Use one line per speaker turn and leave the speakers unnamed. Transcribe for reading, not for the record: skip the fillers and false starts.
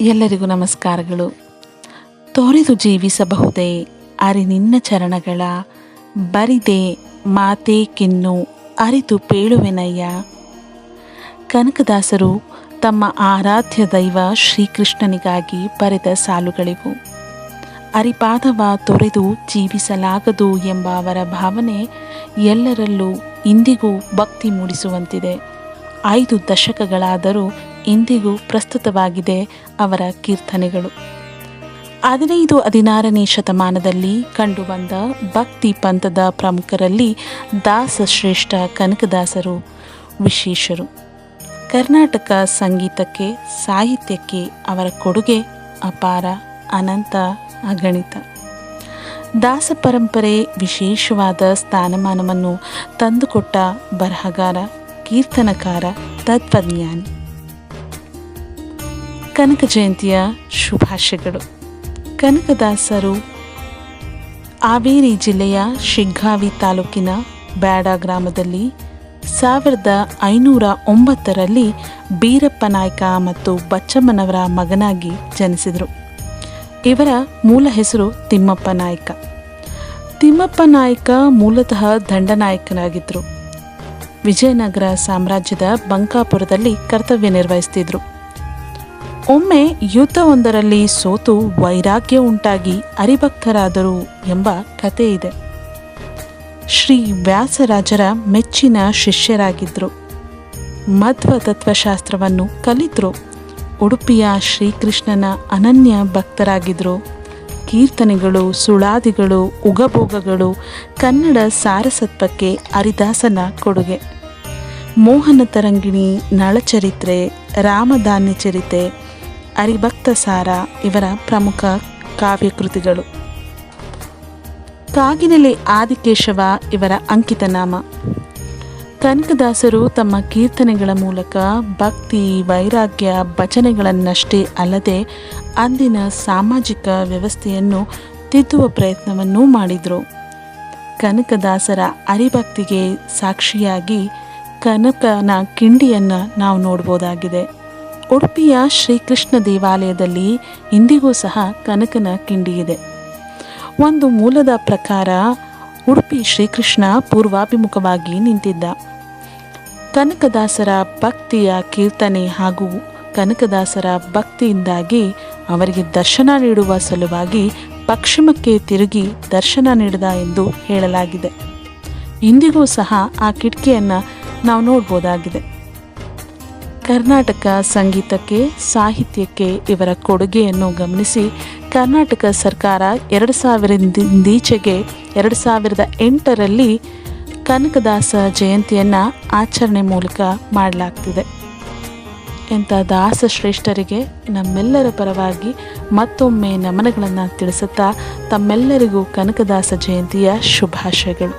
ಎಲ್ಲರಿಗೂ ನಮಸ್ಕಾರಗಳು. ತೊರೆದು ಜೀವಿಸಬಹುದೇ ಅರಿ ನಿನ್ನ ಚರಣಗಳ, ಬರಿದೆ ಮಾತೆ ಕಿನ್ನು ಅರಿತು ಪೇಳುವೆನಯ್ಯ. ಕನಕದಾಸರು ತಮ್ಮ ಆರಾಧ್ಯ ದೈವ ಶ್ರೀಕೃಷ್ಣನಿಗಾಗಿ ಬರೆದ ಸಾಲುಗಳಿವು. ಅರಿಪಾದವ ತೊರೆದು ಜೀವಿಸಲಾಗದು ಎಂಬ ಅವರ ಭಾವನೆ ಎಲ್ಲರಲ್ಲೂ ಇಂದಿಗೂ ಭಕ್ತಿ ಮೂಡಿಸುವಂತಿದೆ. 5 ದಶಕಗಳಾದರೂ ಇಂದಿಗೂ ಪ್ರಸ್ತುತವಾಗಿದೆ ಅವರ ಕೀರ್ತನೆಗಳು. 15-16ನೇ ಶತಮಾನದಲ್ಲಿ ಕಂಡುಬಂದ ಭಕ್ತಿ ಪಂಥದ ಪ್ರಮುಖರಲ್ಲಿ ದಾಸಶ್ರೇಷ್ಠ ಕನಕದಾಸರು ವಿಶೇಷರು. ಕರ್ನಾಟಕ ಸಂಗೀತಕ್ಕೆ, ಸಾಹಿತ್ಯಕ್ಕೆ ಅವರ ಕೊಡುಗೆ ಅಪಾರ, ಅನಂತ, ಅಗಣಿತ. ದಾಸ ಪರಂಪರೆ ವಿಶೇಷವಾದ ಸ್ಥಾನಮಾನವನ್ನು ತಂದುಕೊಟ್ಟ ಬರಹಗಾರ, ಕೀರ್ತನಕಾರ, ತತ್ವಜ್ಞಾನಿ. ಕನಕ ಜಯಂತಿಯ ಶುಭಾಶಯಗಳು. ಕನಕದಾಸರು ಹಾವೇರಿ ಜಿಲ್ಲೆಯ ಶಿಗ್ಗಾವಿ ತಾಲೂಕಿನ ಬ್ಯಾಡ ಗ್ರಾಮದಲ್ಲಿ 1509ರಲ್ಲಿ ಬೀರಪ್ಪ ನಾಯ್ಕ ಮತ್ತು ಬಚ್ಚಮ್ಮನವರ ಮಗನಾಗಿ ಜನಿಸಿದರು. ಇವರ ಮೂಲ ಹೆಸರು ತಿಮ್ಮಪ್ಪ ನಾಯ್ಕ. ತಿಮ್ಮಪ್ಪ ನಾಯ್ಕ ಮೂಲತಃ ದಂಡನಾಯಕನಾಗಿದ್ದರು. ವಿಜಯನಗರ ಸಾಮ್ರಾಜ್ಯದ ಬಂಕಾಪುರದಲ್ಲಿ ಕರ್ತವ್ಯ ನಿರ್ವಹಿಸುತ್ತಿದ್ದರು. ಒಮ್ಮೆ ಯುದ್ಧವೊಂದರಲ್ಲಿ ಸೋತು ವೈರಾಗ್ಯ ಉಂಟಾಗಿ ಹರಿಭಕ್ತರಾದರು ಎಂಬ ಕಥೆ ಇದೆ. ಶ್ರೀ ವ್ಯಾಸರಾಜರ ಮೆಚ್ಚಿನ ಶಿಷ್ಯರಾಗಿದ್ದರು. ಮಧ್ವ ತತ್ವಶಾಸ್ತ್ರವನ್ನು ಕಲಿತರು. ಉಡುಪಿಯ ಶ್ರೀಕೃಷ್ಣನ ಅನನ್ಯ ಭಕ್ತರಾಗಿದ್ದರು. ಕೀರ್ತನೆಗಳು, ಸುಳಾದಿಗಳು, ಉಗಭೋಗಗಳು, ಕನ್ನಡ ಸಾರಸತ್ವಕ್ಕೆ ಹರಿದಾಸನ ಕೊಡುಗೆ. ಮೋಹನ ತರಂಗಿಣಿ, ನಳಚರಿತ್ರೆ, ರಾಮಧಾನ್ಯ ಚರಿತೆ, ಹರಿಭಕ್ತ ಸಾರ ಇವರ ಪ್ರಮುಖ ಕಾವ್ಯಕೃತಿಗಳು. ಕಾಗಿನೆಲೆ ಆದಿಕೇಶವ ಇವರ ಅಂಕಿತನಾಮ. ಕನಕದಾಸರು ತಮ್ಮ ಕೀರ್ತನೆಗಳ ಮೂಲಕ ಭಕ್ತಿ, ವೈರಾಗ್ಯ, ಭಜನೆಗಳನ್ನಷ್ಟೇ ಅಲ್ಲದೆ ಅಂದಿನ ಸಾಮಾಜಿಕ ವ್ಯವಸ್ಥೆಯನ್ನು ತಿದ್ದುವ ಪ್ರಯತ್ನವನ್ನೂ ಮಾಡಿದರು. ಕನಕದಾಸರ ಹರಿಭಕ್ತಿಗೆ ಸಾಕ್ಷಿಯಾಗಿ ಕನಕನ ಕಿಂಡಿಯನ್ನು ನಾವು ನೋಡ್ಬೋದಾಗಿದೆ. ಉಡುಪಿಯ ಶ್ರೀಕೃಷ್ಣ ದೇವಾಲಯದಲ್ಲಿ ಇಂದಿಗೂ ಸಹ ಕನಕನ ಕಿಂಡಿ ಇದೆ. ಒಂದು ಮೂಲದ ಪ್ರಕಾರ ಉಡುಪಿ ಶ್ರೀಕೃಷ್ಣ ಪೂರ್ವಾಭಿಮುಖವಾಗಿ ನಿಂತಿದ್ದ. ಕನಕದಾಸರ ಭಕ್ತಿಯ ಕೀರ್ತನೆ ಹಾಗೂ ಕನಕದಾಸರ ಭಕ್ತಿಯಿಂದಾಗಿ ಅವರಿಗೆ ದರ್ಶನ ನೀಡುವ ಸಲುವಾಗಿ ಪಶ್ಚಿಮಕ್ಕೆ ತಿರುಗಿ ದರ್ಶನ ನೀಡಿದ ಎಂದು ಹೇಳಲಾಗಿದೆ. ಇಂದಿಗೂ ಸಹ ಆ ಕಿಟಕಿಯನ್ನು ನಾವು ನೋಡ್ಬೋದಾಗಿದೆ. ಕರ್ನಾಟಕ ಸಂಗೀತಕ್ಕೆ, ಸಾಹಿತ್ಯಕ್ಕೆ ಇವರ ಕೊಡುಗೆಯನ್ನು ಗಮನಿಸಿ ಕರ್ನಾಟಕ ಸರ್ಕಾರ 2000 2008ರಲ್ಲಿ ಕನಕದಾಸ ಜಯಂತಿಯನ್ನು ಆಚರಣೆ ಮೂಲಕ ಮಾಡಲಾಗ್ತಿದೆ. ಇಂಥ ದಾಸಶ್ರೇಷ್ಠರಿಗೆ ನಮ್ಮೆಲ್ಲರ ಪರವಾಗಿ ಮತ್ತೊಮ್ಮೆ ನಮನಗಳನ್ನು ತಿಳಿಸುತ್ತಾ ತಮ್ಮೆಲ್ಲರಿಗೂ ಕನಕದಾಸ ಜಯಂತಿಯ ಶುಭಾಶಯಗಳು.